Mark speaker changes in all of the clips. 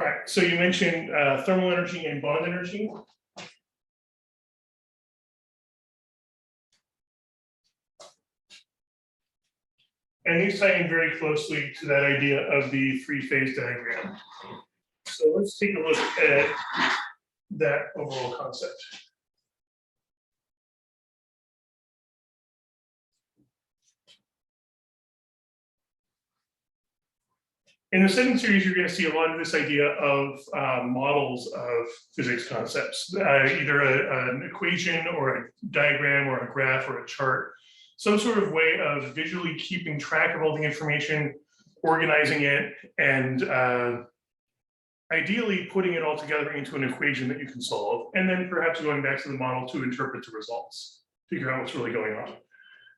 Speaker 1: All right, so you mentioned thermal energy and bond energy. And these tie in very closely to that idea of the three-phase diagram. So let's take a look at that overall concept. In the second series, you're going to see a lot of this idea of models of physics concepts, either an equation or a diagram or a graph or a chart, some sort of way of visually keeping track of all the information, organizing it, and ideally putting it all together into an equation that you can solve, and then perhaps going back to the model to interpret the results, figure out what's really going on.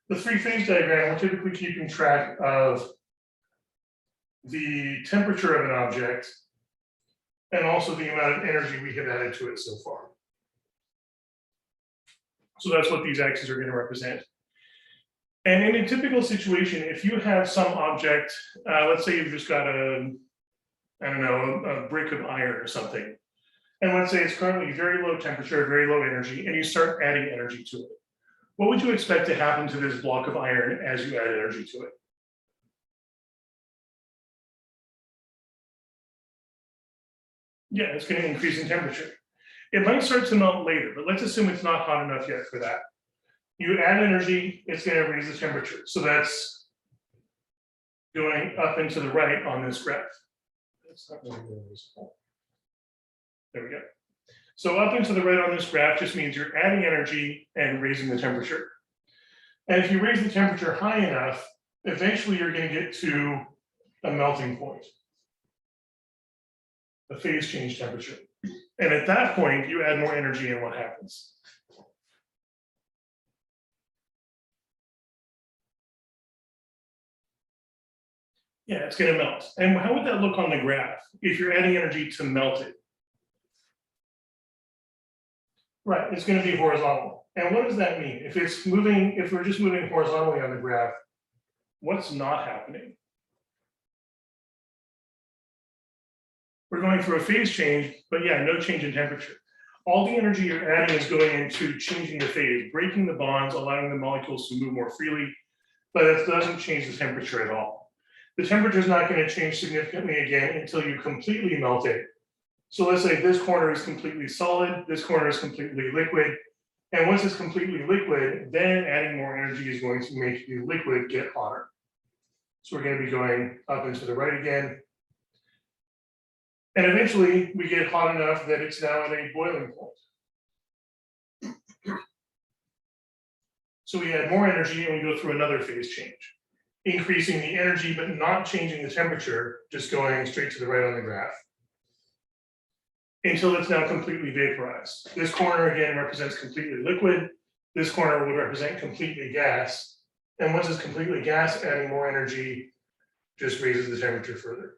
Speaker 1: The three-phase diagram, we're typically keeping track of the temperature of an object and also the amount of energy we have added to it so far. So that's what these axes are going to represent. And in a typical situation, if you have some object, let's say you've just got a brick of iron or something, and let's say it's currently very low temperature, very low energy, and you start adding energy to it. What would you expect to happen to this block of iron as you add energy to it? Yeah, it's going to increase in temperature. It might start to melt later, but let's assume it's not hot enough yet for that. You add energy, it's going to raise the temperature. So that's going up and to the right on this graph. That's not really visible. There we go. So up and to the right on this graph just means you're adding energy and raising the temperature. And if you raise the temperature high enough, eventually you're going to get to a melting point, a phase change temperature. And at that point, you add more energy and what happens? Yeah, it's going to melt. And how would that look on the graph if you're adding energy to melt it? Right, it's going to be horizontal. And what does that mean? If it's moving, if we're just moving horizontally on the graph, what's not happening? We're going through a phase change, but yeah, no change in temperature. All the energy you're adding is going into changing the phase, breaking the bonds, allowing the molecules to move more freely, but it doesn't change the temperature at all. The temperature is not going to change significantly again until you completely melt it. So let's say this corner is completely solid, this corner is completely liquid, and once it's completely liquid, then adding more energy is going to make the liquid get hotter. So we're going to be going up and to the right again. And eventually we get hot enough that it's now at a boiling point. So we add more energy and we go through another phase change, increasing the energy but not changing the temperature, just going straight to the right on the graph, until it's now completely vaporized. This corner again represents completely liquid. This corner would represent completely gas. And once it's completely gas, adding more energy just raises the temperature further.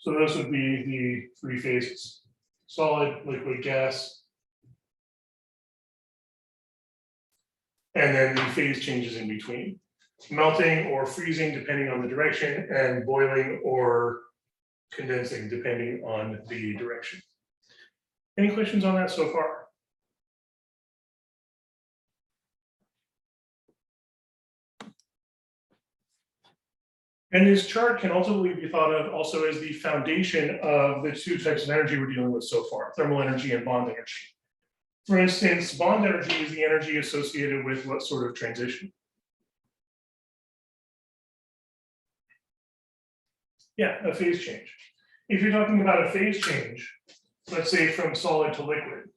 Speaker 1: So those would be the three phases: solid, liquid, gas. And then the phase changes in between: melting or freezing, depending on the direction, and boiling or condensing, depending on the direction. Any questions on that so far? And this chart can ultimately be thought of also as the foundation of the two types of energy we're dealing with so far: thermal energy and bond energy. For instance, bond energy is the energy associated with what sort of transition? Yeah, a phase change. If you're talking about a phase change, let's say from solid to liquid,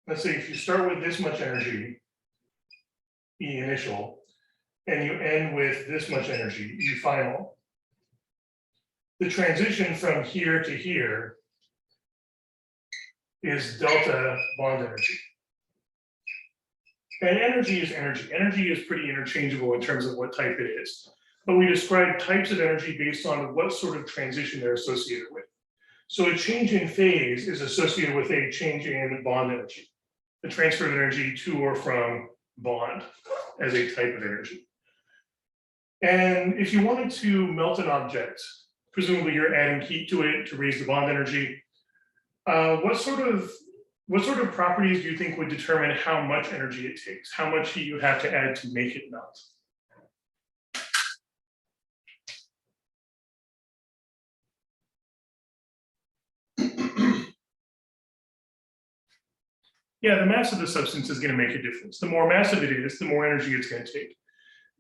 Speaker 1: let's say if you start with this much energy, E initial, and you end with this much energy, E final, the transition from here to here is delta bond energy. And energy is energy. Energy is pretty interchangeable in terms of what type it is. But we describe types of energy based on what sort of transition they're associated with. So a change in phase is associated with a change in bond energy, the transfer of energy to or from bond as a type of energy. And if you wanted to melt an object, Presumably you're adding heat to it to raise the bond energy. What sort of properties do you think would determine how much energy it takes, how much heat you have to add to make it melt? Yeah, the mass of the substance is going to make a difference. The more massive it is, the more energy it's going to take.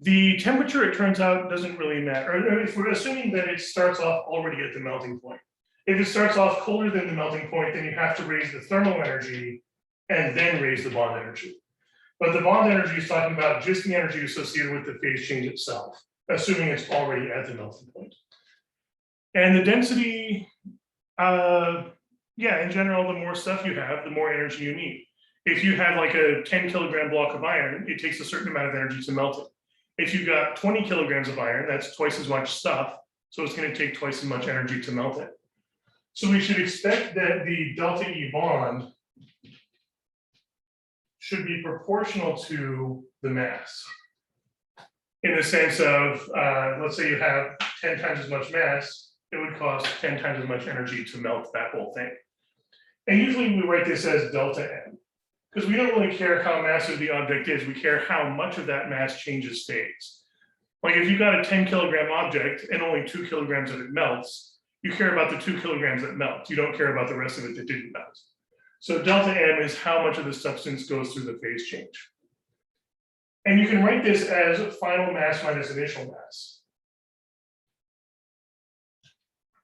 Speaker 1: The temperature, it turns out, doesn't really matter. Or if we're assuming that it starts off already at the melting point. If it starts off colder than the melting point, then you have to raise the thermal energy and then raise the bond energy. But the bond energy is talking about just the energy associated with the phase change itself, assuming it's already at the melting point. And the density, yeah, in general, the more stuff you have, the more energy you need. If you have like a 10 kilogram block of iron, it takes a certain amount of energy to melt it. If you've got 20 kilograms of iron, that's twice as much stuff. So it's going to take twice as much energy to melt it. So we should expect that the delta E bond should be proportional to the mass. In the sense of, let's say you have 10 times as much mass, it would cost 10 times as much energy to melt that whole thing. And usually we write this as delta M, because we don't really care how massive the object is, we care how much of that mass changes phase. Like if you've got a 10 kilogram object and only 2 kilograms of it melts, you care about the 2 kilograms that melt, you don't care about the rest of it that didn't melt. So delta M is how much of the substance goes through the phase change. And you can write this as final mass minus initial mass.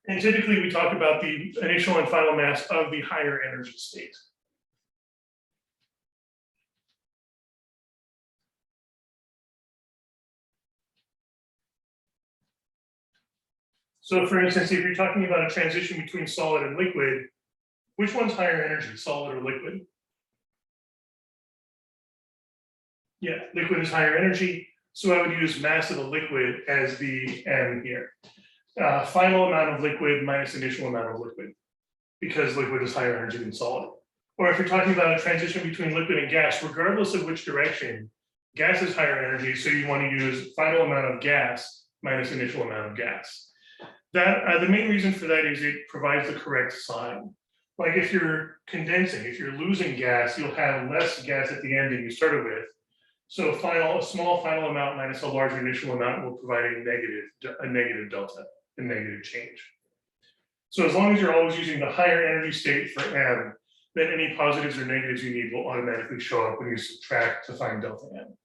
Speaker 1: And typically we talk about the initial and final mass of the higher energy state. So for instance, if you're talking about a transition between solid and liquid, which one's higher energy, solid or liquid? Yeah, liquid is higher energy. So I would use mass of the liquid as the M here. Final amount of liquid minus initial amount of liquid, because liquid is higher energy than solid. Or if you're talking about a transition between liquid and gas, regardless of which direction, gas is higher energy, so you want to use final amount of gas minus initial amount of gas. That the main reason for that is it provides the correct sign. Like if you're condensing, if you're losing gas, you'll have less gas at the end than you started with. So a small final amount minus a larger initial amount will provide a negative delta, a negative change. So as long as you're always using the higher energy state for M, then any positives or negatives you need will automatically show up when you subtract to find delta M.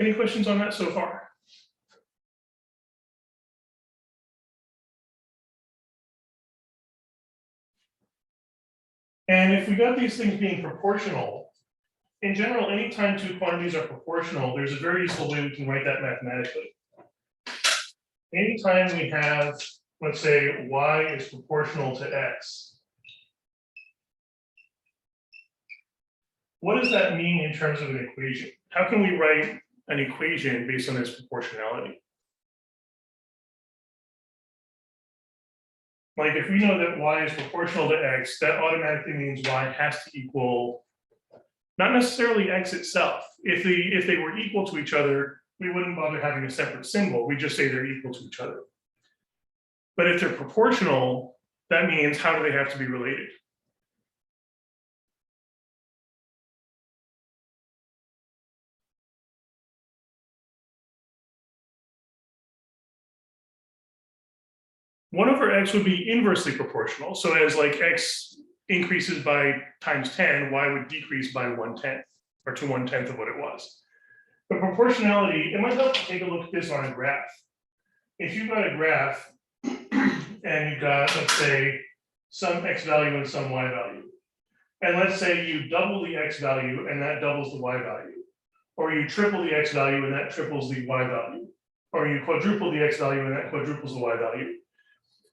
Speaker 1: Any questions on that so far? And if we got these things being proportional, in general, anytime two quantities are proportional, there's a very useful way we can write that mathematically. Anytime we have, let's say, y is proportional to x, what does that mean in terms of an equation? How can we write an equation based on this proportionality? Like if we know that y is proportional to x, that automatically means y has to equal, not necessarily x itself. If they were equal to each other, we wouldn't bother having a separate symbol. We just say they're equal to each other. But if they're proportional, that means how do they have to be related? One over x would be inversely proportional. So as like x increases by times 10, y would decrease by 1/10 or to 1/10 of what it was. But proportionality, it might help to take a look at this on a graph. If you've got a graph and you've got, let's say, some x value and some y value, and let's say you double the x value and that doubles the y value, or you triple the x value and that triples the y value, or you quadruple the x value and that quadruples the y value.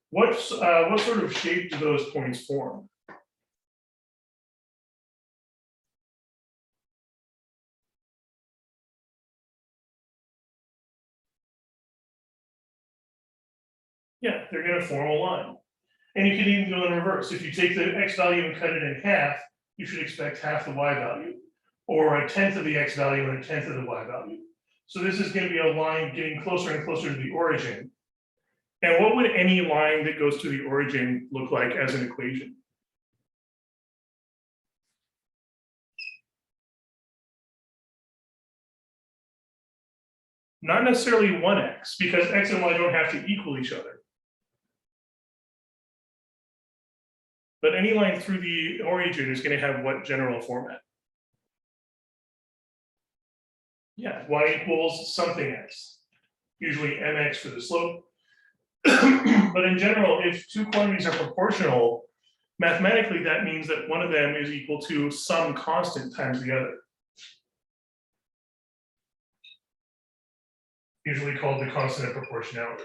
Speaker 1: What sort of shape do those points form? Yeah, they're going to form a line. And you can even go in reverse. If you take the x value and cut it in half, you should expect half the y value, or 1/10 of the x value and 1/10 of the y value. So this is going to be a line getting closer and closer to the origin. And what would any line that goes to the origin look like as an equation? Not necessarily 1x, because x and y don't have to equal each other. But any line through the origin is going to have what general format? Yeah, y equals something x, usually mx for the slope. But in general, if two quantities are proportional, mathematically that means that one of them is equal to some constant times the other. Usually called the constant of proportionality.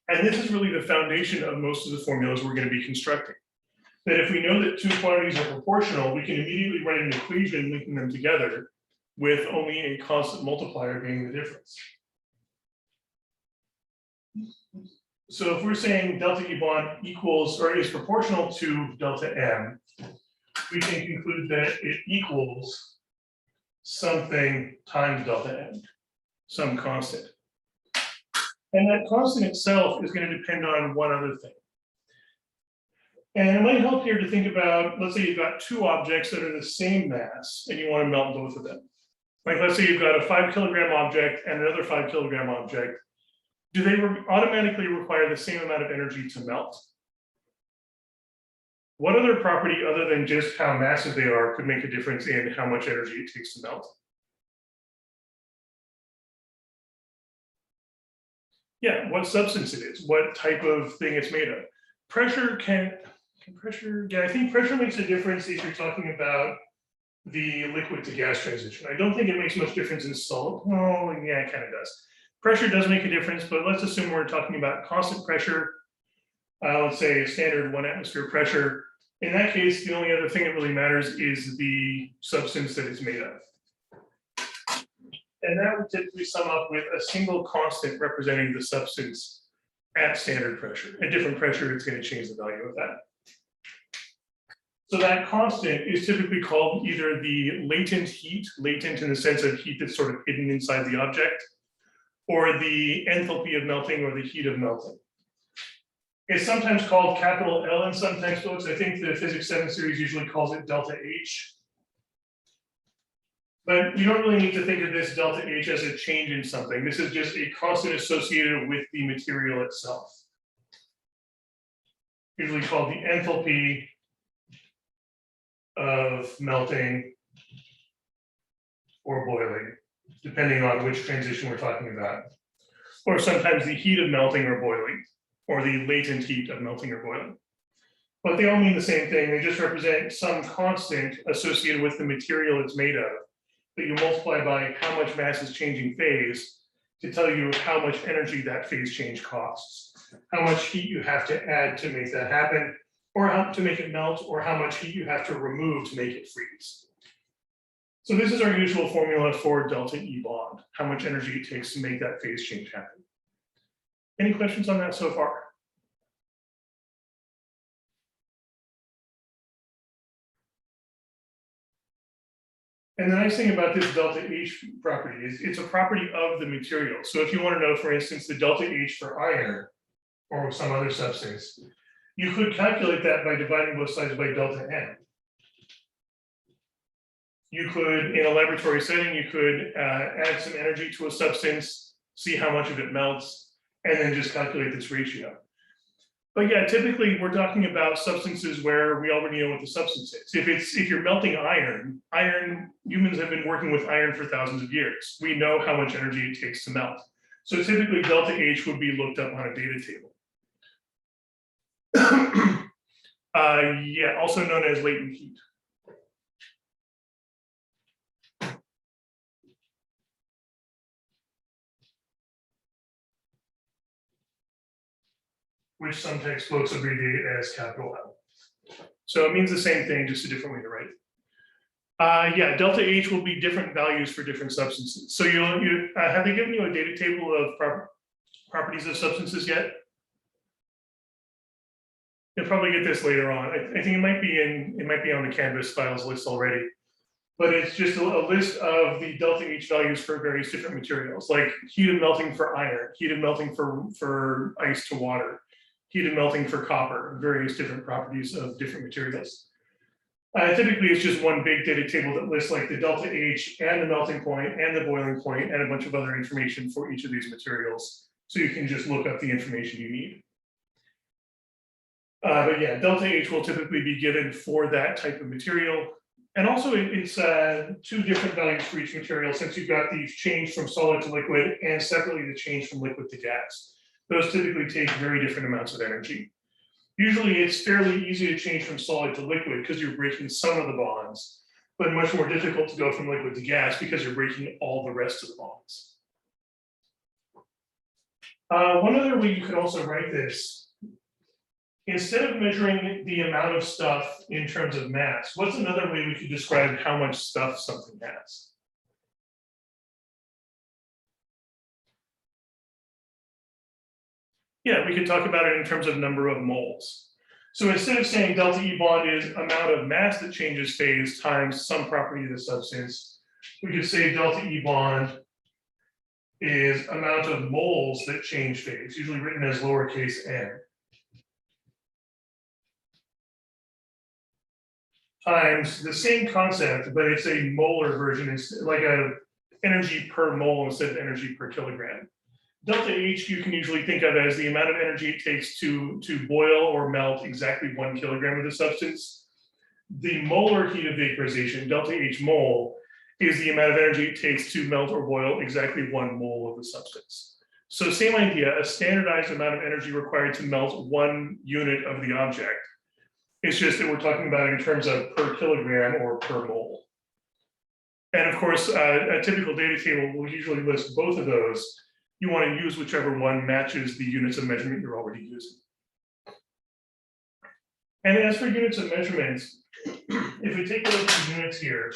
Speaker 1: And this is really the foundation of most of the formulas we're going to be constructing. That if we know that two quantities are proportional, we can immediately write an equation linking them together with only a constant multiplier being the difference. So if we're saying delta Ebond equals or is proportional to delta M, we can conclude that it equals something times delta M, some constant. And that constant itself is going to depend on one other thing. And it might help here to think about, let's say you've got two objects that are the same mass and you want to melt both of them. Like let's say you've got a 5 kilogram object and another 5 kilogram object. Do they automatically require the same amount of energy to melt? What other property other than just how massive they are could make a difference in how much energy it takes to melt? Yeah, what substance it is, what type of thing it's made of. Pressure can pressure, yeah, I think pressure makes a difference if you're talking about the liquid to gas transition. I don't think it makes much difference in solid. Oh, yeah, it kind of does. Pressure does make a difference, but let's assume we're talking about constant pressure. Let's say a standard 1 atmosphere pressure. In that case, the only other thing that really matters is the substance that it's made of. And that would typically sum up with a single constant representing the substance at standard pressure. At different pressure, it's going to change the value of that. So that constant is typically called either the latent heat, latent in the sense of heat that's sort of hidden inside the object, or the enthalpy of melting or the heat of melting. It's sometimes called capital L in some textbooks. I think the Physics 7 series usually calls it delta H. But you don't really need to think of this delta H as a change in something. This is just a constant associated with the material itself. Usually called the enthalpy of melting or boiling, depending on which transition we're talking about. Or sometimes the heat of melting or boiling, or the latent heat of melting or boiling. But they all mean the same thing. They just represent some constant associated with the material it's made of that you multiply by how much mass is changing phase to tell you how much energy that phase change costs, how much heat you have to add to make that happen, or how to make it melt, or how much heat you have to remove to make it freeze. So this is our usual formula for delta Ebond, how much energy it takes to make that phase change happen. Any questions on that so far? And the nice thing about this delta H property is it's a property of the material. So if you want to know, for instance, the delta H for iron or some other substance, you could calculate that by dividing both sides by delta N. You could, in a laboratory setting, you could add some energy to a substance, see how much of it melts, and then just calculate this ratio. But yeah, typically we're talking about substances where we already know what the substance is. If you're melting iron, humans have been working with iron for thousands of years. We know how much energy it takes to melt. So typically delta H would be looked up on a data table. Yeah, also known as latent heat. Which some textbooks abbreviate as capital L. So it means the same thing, just a different way to write it. Yeah, delta H will be different values for different substances. So have they given you a data table of properties of substances yet? You'll probably get this later on. I think it might be on the Canvas files list already. but it's just a list of the delta H values for various different materials, like heat of melting for iron, heat of melting for ice to water, heat of melting for copper, various different properties of different materials. Typically, it's just one big data table that lists like the delta H and the melting point and the boiling point and a bunch of other information for each of these materials. So you can just look up the information you need. But yeah, delta H will typically be given for that type of material. And also it's two different values for each material, since you've got these change from solid to liquid and separately the change from liquid to gas. Those typically take very different amounts of energy. Usually it's fairly easy to change from solid to liquid because you're breaking some of the bonds, but much more difficult to go from liquid to gas because you're breaking all the rest of the bonds. One other way you could also write this, instead of measuring the amount of stuff in terms of mass, what's another way we could describe how much stuff something has? Yeah, we could talk about it in terms of number of moles. So instead of saying delta E bond is amount of mass that changes phase times some property of the substance, we could say delta E bond is amount of moles that change phase, usually written as lowercase n, times the same concept, but it's a molar version. It's like a energy per mole instead of energy per kilogram. Delta H you can usually think of as the amount of energy it takes to boil or melt exactly 1 kilogram of the substance. The molar heat of vaporization, delta H mole, is the amount of energy it takes to melt or boil exactly 1 mole of the substance. So same idea, a standardized amount of energy required to melt 1 unit of the object. It's just that we're talking about it in terms of per kilogram or per mole. And of course, a typical data table will usually list both of those. You want to use whichever one matches the units of measurement you're already using. And as for units of measurement, if we take a look at the units here,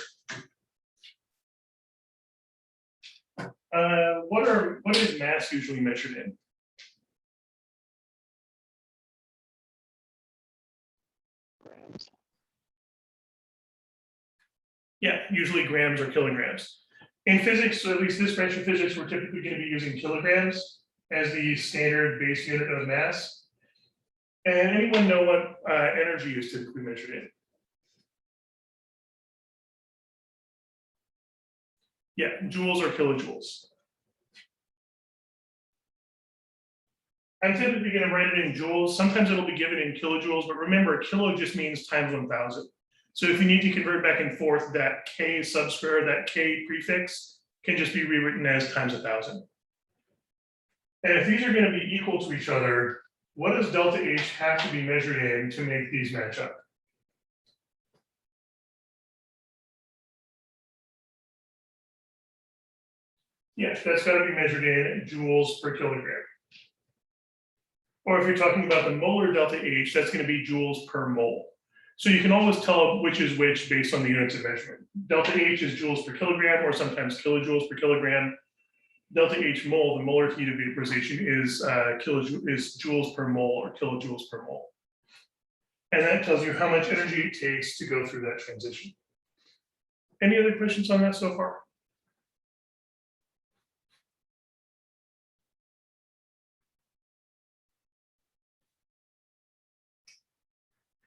Speaker 1: what is mass usually measured in? Yeah, usually grams or kilograms. In physics, so at least this branch of physics, we're typically going to be using kilograms as the standard base unit of mass. And anyone know what energy is typically measured in? Yeah, joules or kilojoules. I'm typically going to write it in joules. Sometimes it'll be given in kilojoules, but remember, kilo just means times 1,000. So if you need to convert back and forth, that K subscript, that K prefix can just be rewritten as times 1,000. And if these are going to be equal to each other, what does delta H have to be measured in to make these match up? Yes, that's got to be measured in joules per kilogram. Or if you're talking about the molar delta H, that's going to be joules per mole. So you can always tell which is which based on the units of measurement. Delta H is joules per kilogram, or sometimes kilojoules per kilogram. Delta H mole, the molar heat of vaporization, is joules per mole or kilojoules per mole. And that tells you how much energy it takes to go through that transition. Any other questions on that so far?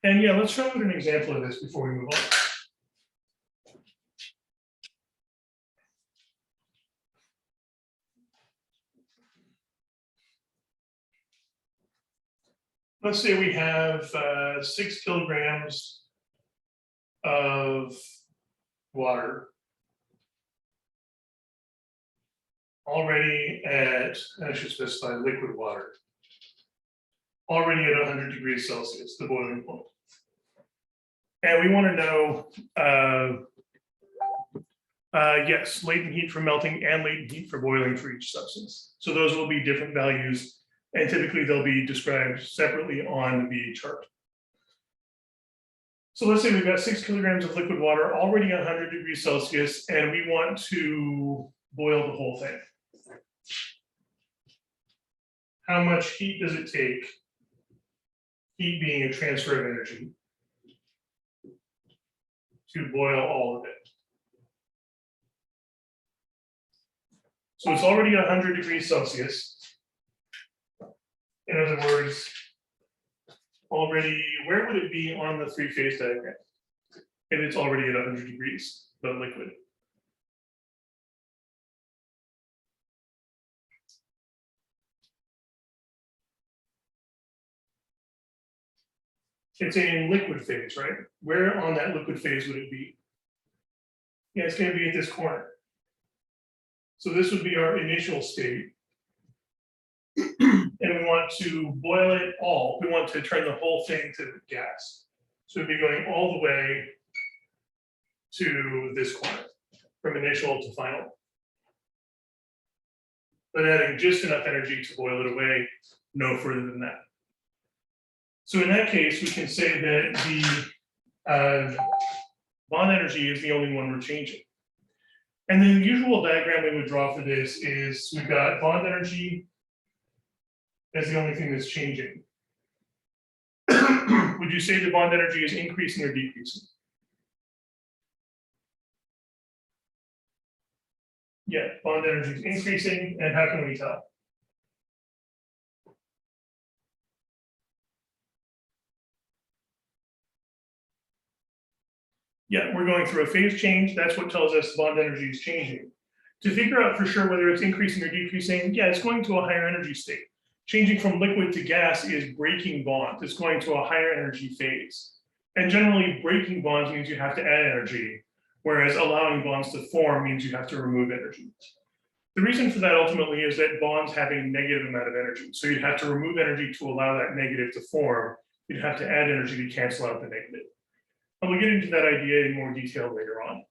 Speaker 1: And yeah, let's show you an example of this before we move on. Let's say we have 6 kilograms of water already at, I should specify liquid water, already at 100 degrees Celsius, the boiling point. And we want to know, yes, latent heat for melting and latent heat for boiling for each substance. So those will be different values, and typically they'll be described separately on the chart. So let's say we've got 6 kilograms of liquid water already at 100 degrees Celsius, and we want to boil the whole thing. How much heat does it take? Heat being a transfer of energy, to boil all of it. So it's already 100 degrees Celsius. In other words, already, where would it be on the three-phase diagram? If it's already at 100 degrees, the liquid. It's in liquid phase, right? Where on that liquid phase would it be? Yeah, it's going to be at this corner. So this would be our initial state. And we want to boil it all. We want to turn the whole thing to gas. So it'd be going all the way to this corner, from initial to final. But adding just enough energy to boil it away, no further than that. So in that case, we can say that the bond energy is the only one we're changing. And the usual diagram we would draw for this is we've got bond energy as the only thing that's changing. Would you say the bond energy is increasing or decreasing? Yeah, bond energy is increasing, and how can we tell? Yeah, we're going through a phase change. That's what tells us bond energy is changing. To figure out for sure whether it's increasing or decreasing, yeah, it's going to a higher energy state. Changing from liquid to gas is breaking bonds. It's going to a higher energy phase. And generally, breaking bonds means you have to add energy, whereas allowing bonds to form means you have to remove energy. The reason for that ultimately is that bonds have a negative amount of energy. So you'd have to remove energy to allow that negative to form. You'd have to add energy to cancel out the negative. And we'll get into that idea in more detail later on.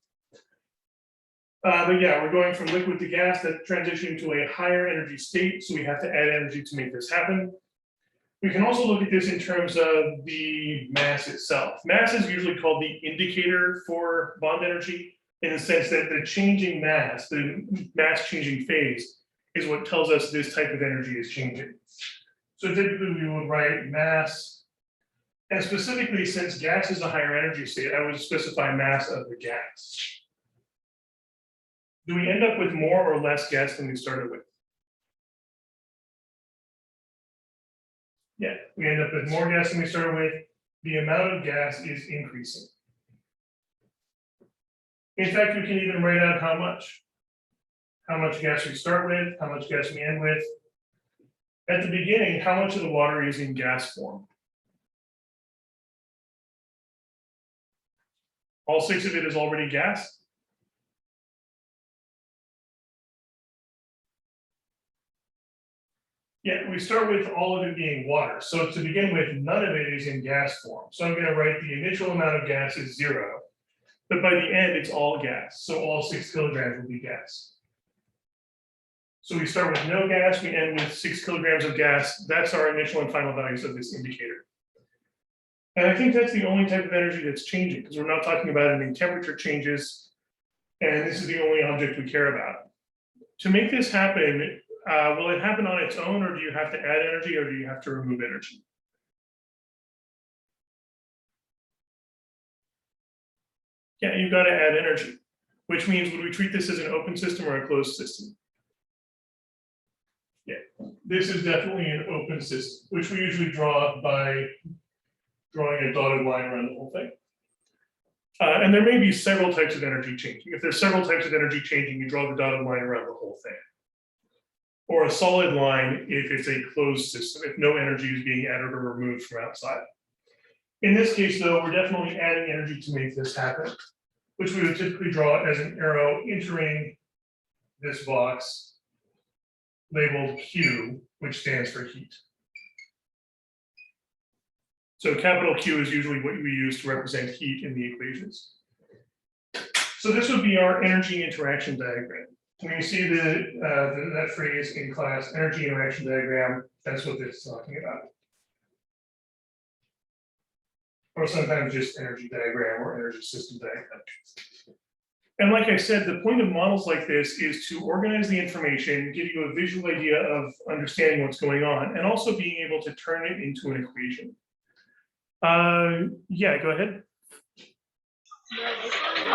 Speaker 1: But yeah, we're going from liquid to gas, that's transitioning to a higher energy state. So we have to add energy to make this happen. We can also look at this in terms of the mass itself. Mass is usually called the indicator for bond energy, in the sense that the changing mass, the mass changing phase, is what tells us this type of energy is changing. So typically we would write mass, and specifically since gas is a higher energy state, I would specify mass of the gas. Do we end up with more or less gas than we started with? Yeah, we end up with more gas than we started with. The amount of gas is increasing. In fact, we can even write out how much. How much gas we start with, how much gas we end with. At the beginning, how much of the water is in gas form? All 6 of it is already gas? Yeah, we start with all of it being water. So to begin with, none of it is in gas form. So I'm going to write the initial amount of gas is 0. But by the end, it's all gas. So all 6 kilograms will be gas. So we start with no gas, we end with 6 kilograms of gas. That's our initial and final values of this indicator. And I think that's the only type of energy that's changing, because we're not talking about any temperature changes. And this is the only object we care about. To make this happen, will it happen on its own, or do you have to add energy, or do you have to remove energy? Yeah, you've got to add energy, which means would we treat this as an open system or a closed system? Yeah, this is definitely an open system, which we usually draw by drawing a dotted line around the whole thing. And there may be several types of energy changing. If there's several types of energy changing, you draw the dotted line around the whole thing. Or a solid line if it's a closed system, if no energy is being added or removed from outside. In this case, though, we're definitely adding energy to make this happen, which we would typically draw as an arrow entering this box labeled Q, which stands for heat. So capital Q is usually what we use to represent heat in the equations. So this would be our energy interaction diagram. When you see that phrase in class, energy interaction diagram, that's what this is talking about. Or sometimes just energy diagram or energy system diagram. And like I said, the point of models like this is to organize the information, give you a visual idea of understanding what's going on, and also being able to turn it into an equation. Yeah, go ahead.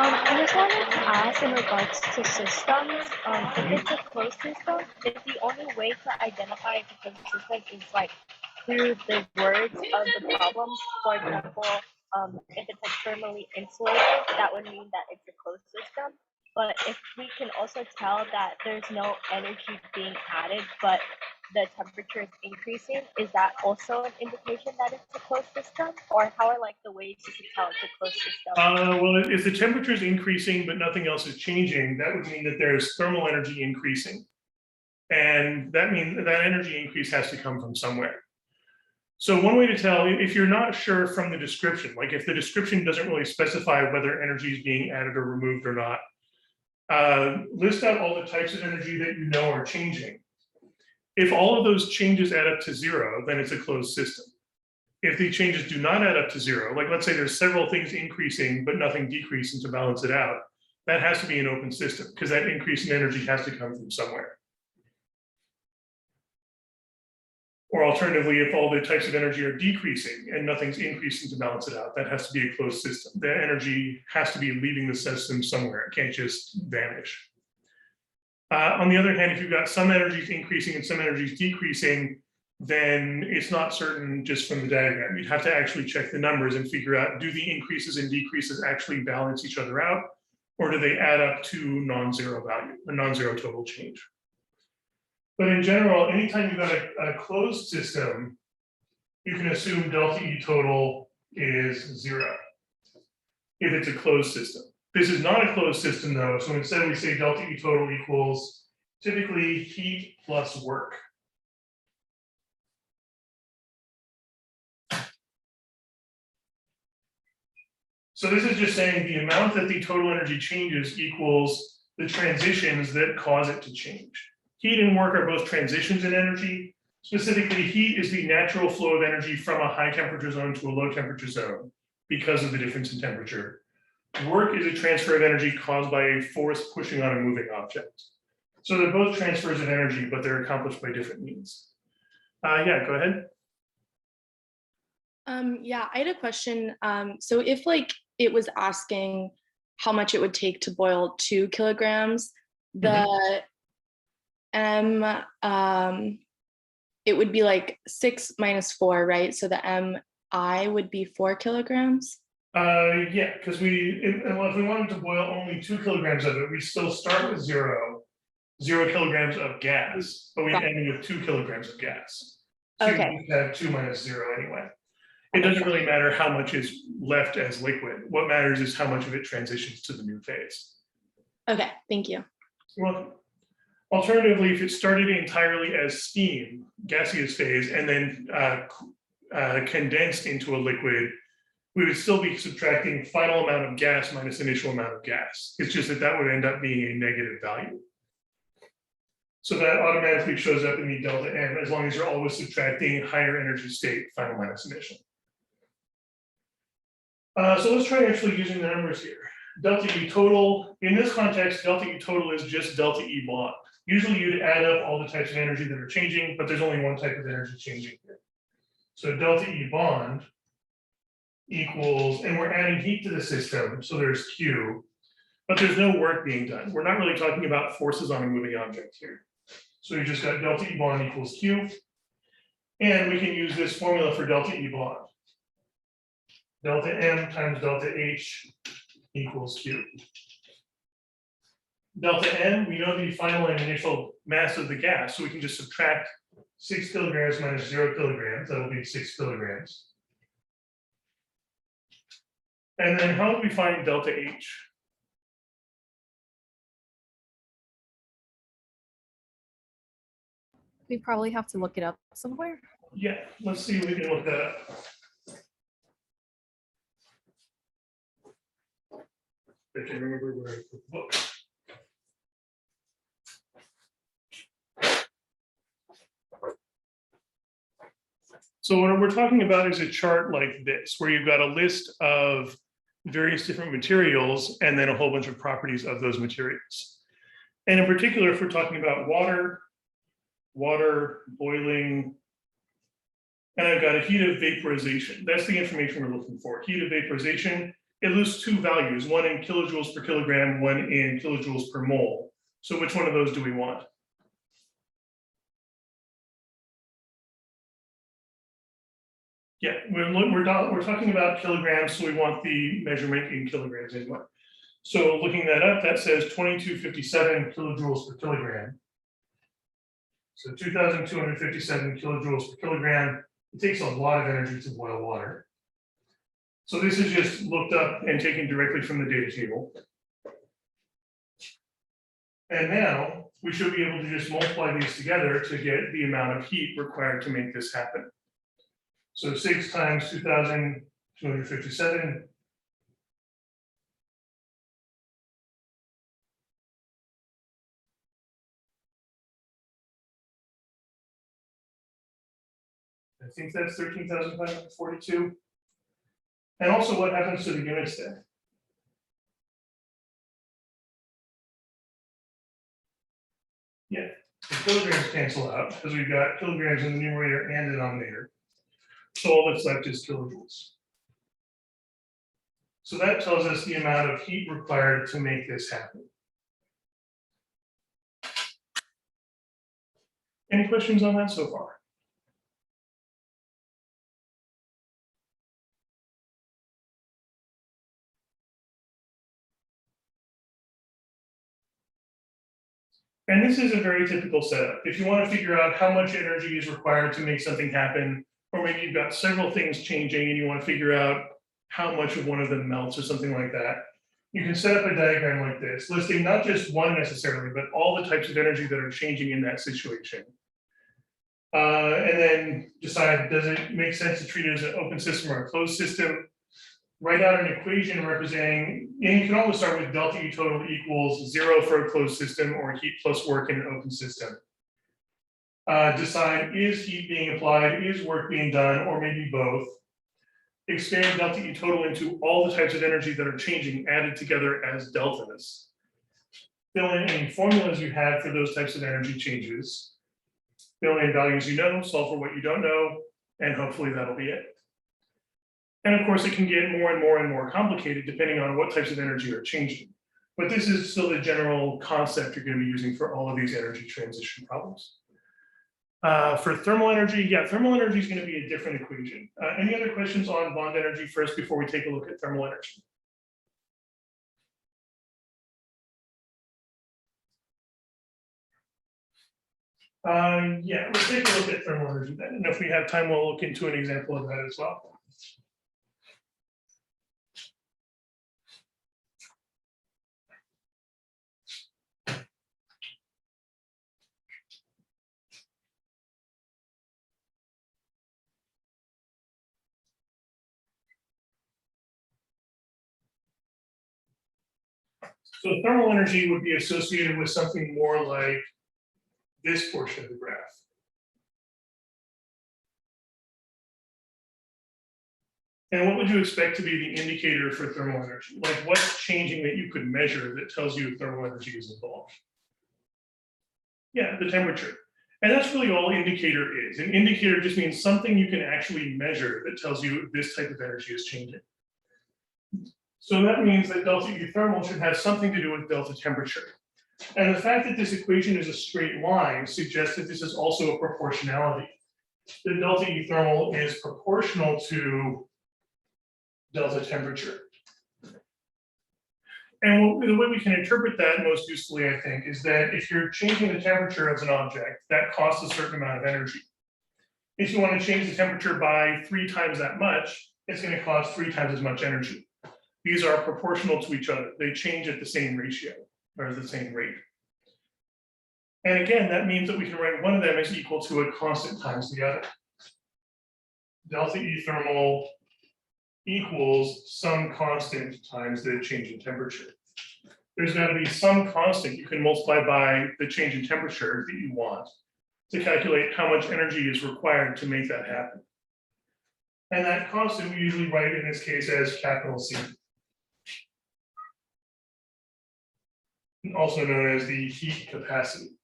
Speaker 2: I just wanted to ask in regards to systems, if it's a closed system, is the only way to identify if it's a closed system is like through the words of the problems. For example, if it's like thermally insulated, that would mean that it's a closed system. But if we can also tell that there's no energy being added, but the temperature is increasing, is that also an indication that it's a closed system? Or how are like the ways you can tell it's a closed system?
Speaker 1: Well, if the temperature is increasing, but nothing else is changing, that would mean that there's thermal energy increasing. And that means that energy increase has to come from somewhere. So one way to tell, if you're not sure from the description, like if the description doesn't really specify whether energy is being added or removed or not, list out all the types of energy that you know are changing. If all of those changes add up to 0, then it's a closed system. If the changes do not add up to 0, like let's say there's several things increasing, but nothing decreasing to balance it out, that has to be an open system because that increase in energy has to come from somewhere. Or alternatively, if all the types of energy are decreasing and nothing's increasing to balance it out, that has to be a closed system. The energy has to be leaving the system somewhere. It can't just vanish. On the other hand, if you've got some energies increasing and some energies decreasing, then it's not certain just from the diagram. You'd have to actually check the numbers and figure out, do the increases and decreases actually balance each other out, or do they add up to non-zero value, a non-zero total change? But in general, anytime you've got a closed system, you can assume delta E total is 0 if it's a closed system. This is not a closed system though, so instead we say delta E total equals typically heat plus work. So this is just saying the amount that the total energy changes equals the transitions that cause it to change. Heat and work are both transitions in energy. Specifically, heat is the natural flow of energy from a high temperature zone to a low temperature zone because of the difference in temperature. Work is a transfer of energy caused by a force pushing on a moving object. So they're both transfers of energy, but they're accomplished by different means. Yeah, go ahead.
Speaker 3: Yeah, I had a question. So if like it was asking how much it would take to boil 2 kilograms, the it would be like 6 minus 4, right? So the MI would be 4 kilograms.
Speaker 1: Yeah, because if we wanted to boil only 2 kilograms of it, we still start with 0 kilograms of gas, but we end with 2 kilograms of gas. So
Speaker 3: Okay.
Speaker 1: you have 2 minus 0 anyway. It doesn't really matter how much is left as liquid. What matters is how much of it transitions to the new phase.
Speaker 3: Okay, thank you.
Speaker 1: You're welcome. Alternatively, if it started entirely as steam, gaseous phase, and then condensed into a liquid, we would still be subtracting final amount of gas minus initial amount of gas. It's just that that would end up being a negative value. So that automatically shows up in the delta M as long as you're always subtracting higher energy state final minus initial. So let's try actually using the numbers here. Delta E total, in this context, delta E total is just delta E bond. Usually you'd add up all the types of energy that are changing, but there's only one type of energy changing here. So delta E bond equals, and we're adding heat to the system, so there's Q, but there's no work being done. We're not really talking about forces on a moving object here. So we just got delta E bond equals Q, and we can use this formula for delta E bond. Delta M times delta H equals Q. Delta N, we know the final and initial mass of the gas, so we can just subtract 6 kilograms minus 0 kilograms, that'll be 6 kilograms. And then how do we find delta H?
Speaker 4: We probably have to look it up somewhere.
Speaker 1: Yeah, let's see if we can look that up. I can remember where I put the book. So what we're talking about is a chart like this, where you've got a list of various different materials and then a whole bunch of properties of those materials. And in particular, if we're talking about water, boiling, and I've got a heat of vaporization. That's the information we're looking for. Heat of vaporization it lists two values, one in kilojoules per kilogram, one in kilojoules per mole. So which one of those do we want? Yeah, we're talking about kilograms, so we want the measurement in kilograms anyway. So looking that up, that says 2257 kilojoules per kilogram. So 2,257 kilojoules per kilogram. It takes a lot of energy to boil water. So this is just looked up and taken directly from the data table. And now we should be able to just multiply these together to get the amount of heat required to make this happen. So 6 times 2,257. I think that's 13,542. And also what happens to the units there? Yeah, the kilograms cancel out because we've got kilograms in the numerator and denominator. So all that's left is kilojoules. So that tells us the amount of heat required to make this happen. Any questions on that so far? And this is a very typical setup. If you want to figure out how much energy is required to make something happen, or maybe you've got several things changing and you want to figure out how much of one of them melts or something like that, you can set up a diagram like this, listing not just one necessarily, but all the types of energy that are changing in that situation. And then decide, does it make sense to treat it as an open system or a closed system? Write out an equation representing, and you can always start with delta E total equals 0 for a closed system or heat plus work in an open system. Decide, is heat being applied, is work being done, or maybe both. Expand delta E total into all the types of energy that are changing added together as deltas. Fill in any formulas you had for those types of energy changes. Fill in values you know, solve for what you don't know, and hopefully that'll be it. And of course, it can get more and more and more complicated depending on what types of energy are changing. But this is still the general concept you're going to be using for all of these energy transition problems. For thermal energy, yeah, thermal energy is going to be a different equation. Any other questions on bond energy first before we take a look at thermal energy? Yeah, let's take a look at thermal energy then. And if we have time, we'll look into an example of that as well. So thermal energy would be associated with something more like this portion of the graph. And what would you expect to be the indicator for thermal energy? Like what's changing that you could measure that tells you thermal energy is involved? Yeah, the temperature. And that's really all indicator is. An indicator just means something you can actually measure that tells you this type of energy is changing. So that means that delta U thermal should have something to do with delta temperature. And the fact that this equation is a straight line suggests that this is also a proportionality. The delta U thermal is proportional to delta temperature. And the way we can interpret that most usefully, I think, is that if you're changing the temperature of an object, that costs a certain amount of energy. If you want to change the temperature by 3 times that much, it's going to cost 3 times as much energy. These are proportional to each other. They change at the same ratio or the same rate. And again, that means that we can write one of them as equal to a constant times the other. Delta E thermal equals some constant times the change in temperature. There's got to be some constant you can multiply by the change in temperature that you want to calculate how much energy is required to make that happen. And that constant we usually write in this case as capital C. Also known as the heat capacity.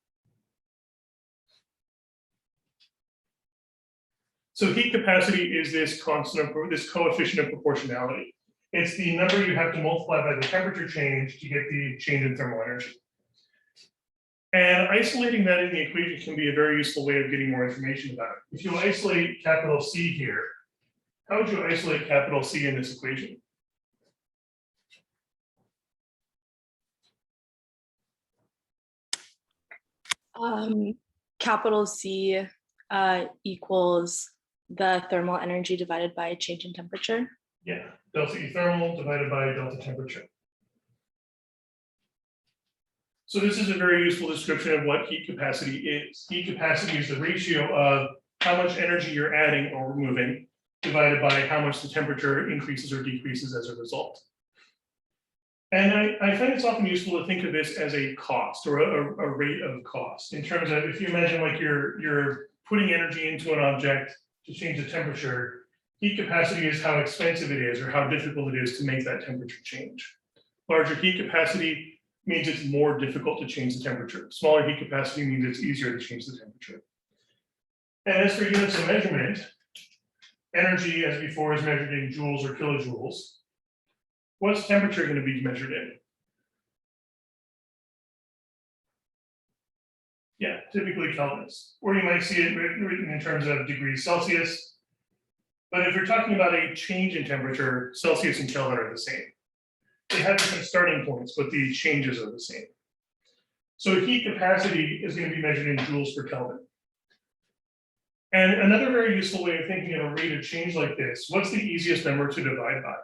Speaker 1: So heat capacity is this constant, this coefficient of proportionality. It's the number you have to multiply by the temperature change to get the change in thermal energy. And isolating that in the equation can be a very useful way of getting more information about it. If you isolate capital C here, how would you isolate capital C in this equation?
Speaker 3: Capital C equals the thermal energy divided by change in temperature.
Speaker 1: Yeah, delta E thermal divided by delta temperature. So this is a very useful description of what heat capacity is. Heat capacity is the ratio of how much energy you're adding or removing divided by how much the temperature increases or decreases as a result. And I find it's often useful to think of this as a cost or a rate of cost in terms of, if you imagine like you're putting energy into an object to change the temperature, heat capacity is how expensive it is or how difficult it is to make that temperature change. Larger heat capacity means it's more difficult to change the temperature. Smaller heat capacity means it's easier to change the temperature. And as for units of measurement, energy, as before, is measured in joules or kilojoules. What's temperature going to be measured in? Yeah, typically kelvins, or you might see it written in terms of degrees Celsius. But if you're talking about a change in temperature, Celsius and Kelvin are the same. They have different starting points, but the changes are the same. So heat capacity is going to be measured in joules per Kelvin. And another very useful way of thinking of a rate of change like this, what's the easiest number to divide by?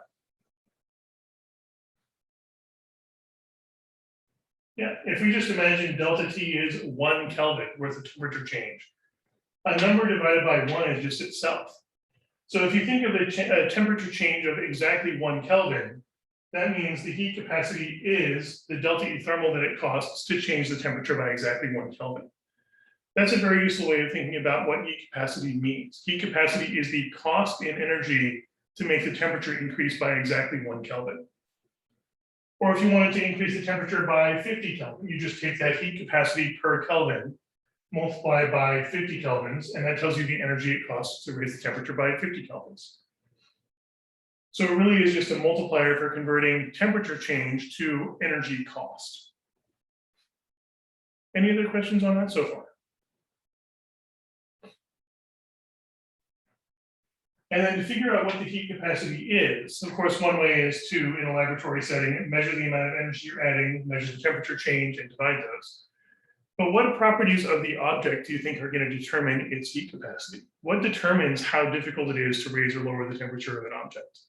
Speaker 1: Yeah, if we just imagine delta T is 1 Kelvin worth of temperature change, a number divided by 1 is just itself. So if you think of a temperature change of exactly 1 Kelvin, that means the heat capacity is the delta E thermal that it costs to change the temperature by exactly 1 Kelvin. That's a very useful way of thinking about what heat capacity means. Heat capacity is the cost in energy to make the temperature increase by exactly 1 Kelvin. Or if you wanted to increase the temperature by 50 Kelvin, you just take that heat capacity per Kelvin, multiply by 50 kelvins, and that tells you the energy it costs to raise the temperature by 50 kelvins. So it really is just a multiplier for converting temperature change to energy cost. Any other questions on that so far? And then to figure out what the heat capacity is, of course, one way is to, in a laboratory setting, measure the amount of energy you're adding, measure the temperature change, and divide those. But what properties of the object do you think are going to determine its heat capacity? What determines how difficult it is to raise or lower the temperature of an object?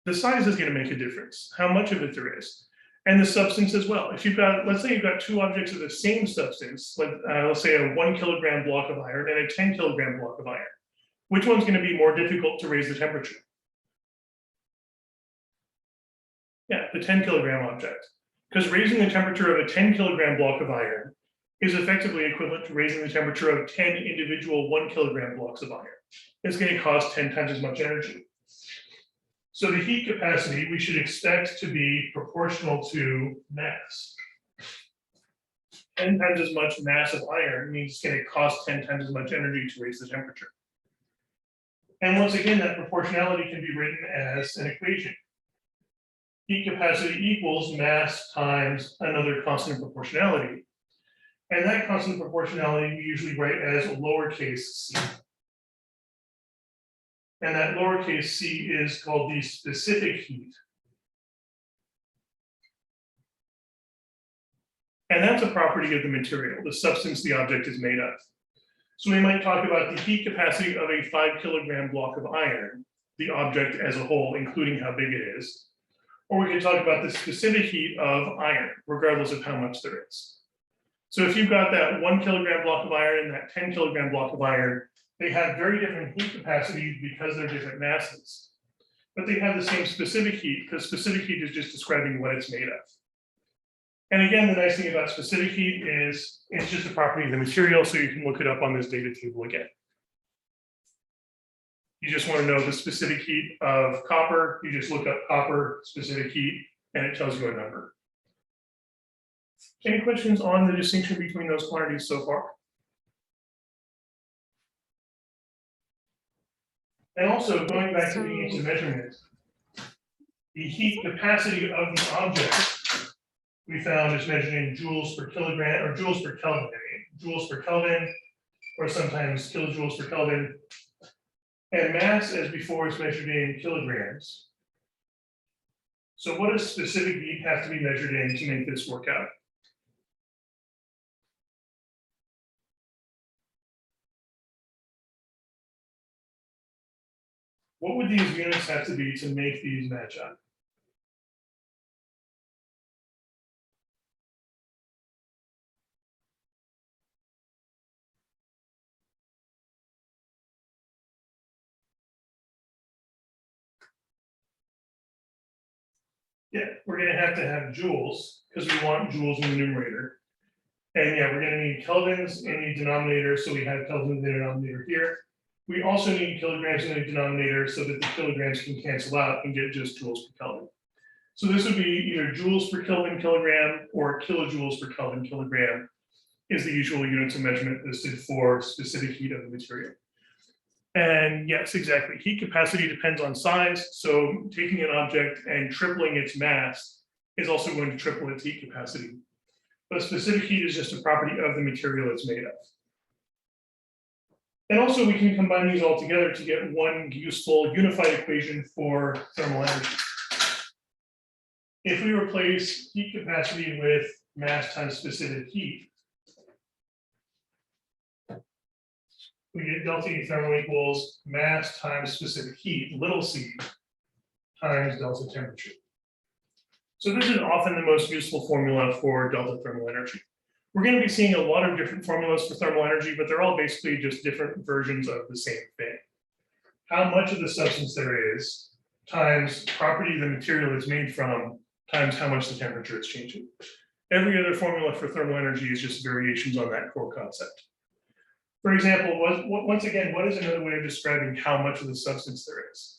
Speaker 1: The size is going to make a difference, how much of it there is. And the substance as well. If you've got, let's say you've got two objects of the same substance, like let's say a 1 kilogram block of iron and a 10 kilogram block of iron. Which one's going to be more difficult to raise the temperature? Yeah, the 10 kilogram object. Because raising the temperature of a 10 kilogram block of iron is effectively equivalent to raising the temperature of 10 individual 1 kilogram blocks of iron. It's going to cost 10 times as much energy. So the heat capacity we should expect to be proportional to mass. 10 times as much mass of iron means it's going to cost 10 times as much energy to raise the temperature. And once again, that proportionality can be written as an equation. Heat capacity equals mass times another constant proportionality. And that constant proportionality we usually write as lowercase c. And that lowercase c is called the specific heat. And that's a property of the material, the substance the object is made of. So we might talk about the heat capacity of a 5 kilogram block of iron, the object as a whole, including how big it is. Or we could talk about the specific heat of iron, regardless of how much there is. So if you've got that 1 kilogram block of iron and that 10 kilogram block of iron, they have very different heat capacities because they're different masses. But they have the same specific heat because specific heat is just describing what it's made of. And again, the nice thing about specific heat is it's just a property of the material, so you can look it up on this data table again. You just want to know the specific heat of copper. You just look up copper specific heat and it tells you a number. Any questions on the distinction between those quantities so far? And also going back to the units of measurement, the heat capacity of the object we found is measured in joules per kilogram or joules per Kelvin, joules per Kelvin, or sometimes kilojoules per Kelvin. And mass, as before, is measured in kilograms. So what does specific heat have to be measured in to make this work out? What would these units have to be to make these match up? Yeah, we're gonna have to have joules, because we want joules in the numerator. And yeah, we're gonna need kelvins in the denominator, so we have kelvins in the denominator here. We also need kilograms in the denominator so that the kilograms can cancel out and get just joules per Kelvin. So this would be either joules per Kelvin kilogram or kilojoules per Kelvin kilogram is the usual units of measurement listed for specific heat of the material. And yes, exactly. Heat capacity depends on size. So taking an object and tripling its mass is also going to triple its heat capacity. But specific heat is just a property of the material it's made of. And also we can combine these all together to get one useful unified equation for thermal energy. If we replace heat capacity with mass times specific heat, we get delta E thermal equals mass times specific heat, little c, times delta temperature. So this is often the most useful formula for delta thermal energy. We're going to be seeing a lot of different formulas for thermal energy, but they're all basically just different versions of the same thing. How much of the substance there is, times property the material is made from, times how much the temperature is changing. Every other formula for thermal energy is just variations on that core concept. For example, once again, what is another way of describing how much of the substance there is?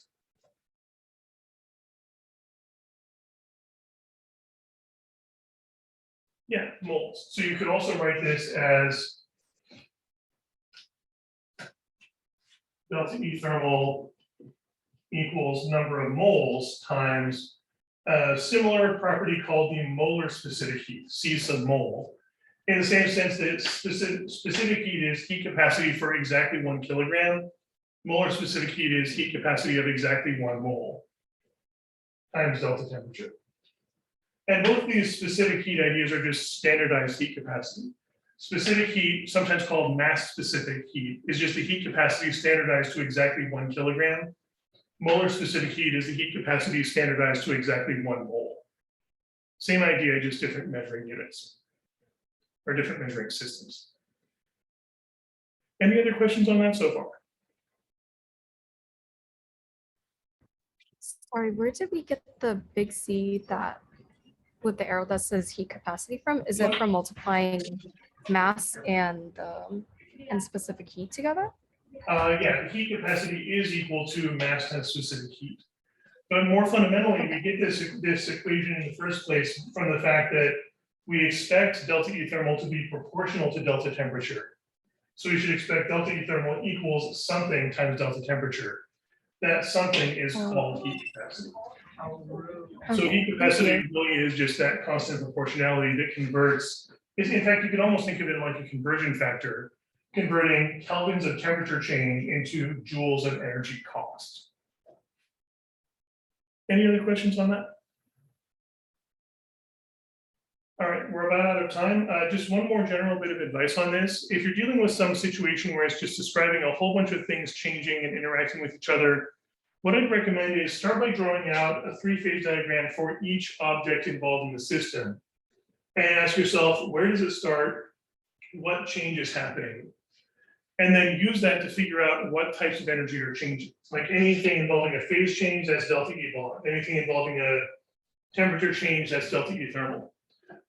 Speaker 1: Yeah, moles. So you could also write this as delta E thermal equals number of moles times a similar property called the molar specific heat, C sub mole. In the same sense that specific heat is heat capacity for exactly 1 kilogram, molar specific heat is heat capacity of exactly 1 mole times delta temperature. And both these specific heat ideas are just standardized heat capacity. Specific heat, sometimes called mass specific heat, is just the heat capacity standardized to exactly 1 kilogram. Molar specific heat is the heat capacity standardized to exactly 1 mole. Same idea, just different measuring units or different measuring systems. Any other questions on that so far?
Speaker 4: Sorry, where did we get the big C that with the arrow that says heat capacity from? Is it from multiplying mass and specific heat together?
Speaker 1: Yeah, the heat capacity is equal to mass times specific heat. But more fundamentally, we get this equation in the first place from the fact that we expect delta E thermal to be proportional to delta temperature. So we should expect delta E thermal equals something times delta temperature. That something is called heat capacity. So heat capacity really is just that constant proportionality that converts. In fact, you could almost think of it like a conversion factor, converting kelvins of temperature change into joules of energy cost. Any other questions on that? All right, we're about out of time. Just one more general bit of advice on this. If you're dealing with some situation where it's just describing a whole bunch of things changing and interacting with each other, what I'd recommend is start by drawing out a 3-phase diagram for each object involved in the system. And ask yourself, where does it start? What change is happening? And then use that to figure out what types of energy are changing. Like anything involving a phase change, that's delta E bond. Anything involving a temperature change, that's delta E thermal.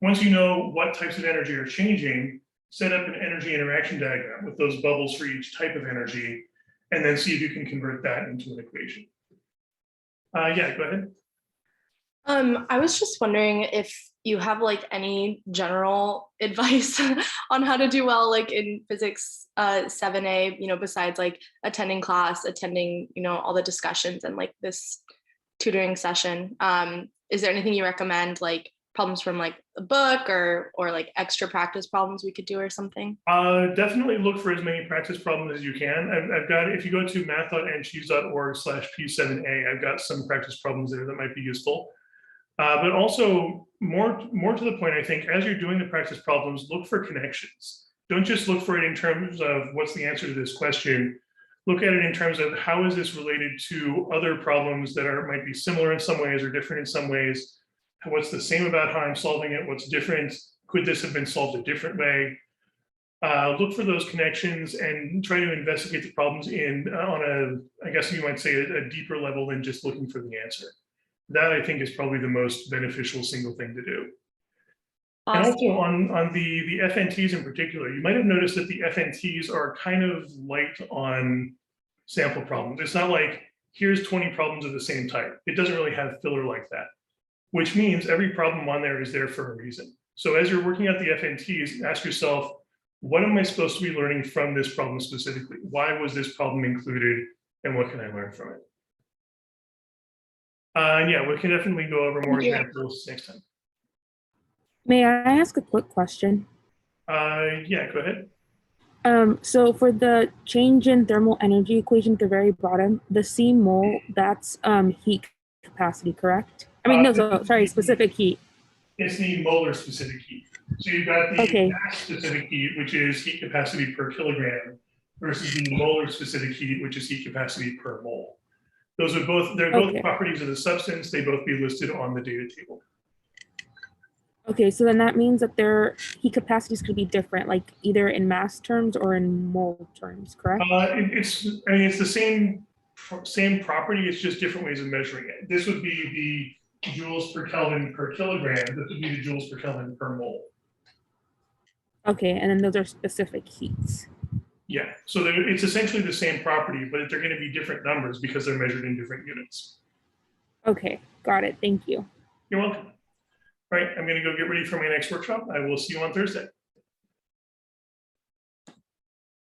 Speaker 1: Once you know what types of energy are changing, set up an energy interaction diagram with those bubbles for each type of energy, and then see if you can convert that into an equation. Yeah, go ahead.
Speaker 3: I was just wondering if you have like any general advice on how to do well, like in physics 7A, you know, besides like attending class, attending, you know, all the discussions and like this tutoring session. Is there anything you recommend, like problems from like a book or like extra practice problems we could do or something?
Speaker 1: Definitely look for as many practice problems as you can. I've got, if you go to math.ncheese.org/P7A, I've got some practice problems there that might be useful. But also more to the point, I think, as you're doing the practice problems, look for connections. Don't just look for it in terms of what's the answer to this question. Look at it in terms of how is this related to other problems that might be similar in some ways or different in some ways. What's the same about how I'm solving it? What's different? Could this have been solved a different way? Look for those connections and try to investigate the problems on a, I guess you might say, a deeper level than just looking for the answer. That I think is probably the most beneficial single thing to do.
Speaker 3: Awesome.
Speaker 1: And also on the FNTs in particular, you might have noticed that the FNTs are kind of light on sample problems. It's not like, here's 20 problems of the same type. It doesn't really have filler like that, which means every problem on there is there for a reason. So as you're working out the FNTs, ask yourself, what am I supposed to be learning from this problem specifically? Why was this problem included? And what can I learn from it? Yeah, we can definitely go over more examples next time.
Speaker 5: May I ask a quick question?
Speaker 1: Yeah, go ahead.
Speaker 5: So for the change in thermal energy equation at the very bottom, the C mole, that's heat capacity, correct? I mean, no, sorry, specific heat.
Speaker 1: It's the molar specific heat. So you've got the mass specific heat, which is heat capacity per kilogram, versus the molar specific heat, which is heat capacity per mole. Those are both, they're both properties of the substance. They both be listed on the data table.
Speaker 5: Okay, so then that means that their heat capacities could be different, like either in mass terms or in mole terms, correct?
Speaker 1: It's the same property. It's just different ways of measuring it. This would be the joules per Kelvin per kilogram. This would be the joules per Kelvin per mole.
Speaker 5: Okay, and then those are specific heats.
Speaker 1: Yeah, so it's essentially the same property, but they're going to be different numbers because they're measured in different units.
Speaker 5: Okay, got it. Thank you.
Speaker 1: You're welcome. All right, I'm going to go get ready for my next workshop. I will see you on Thursday.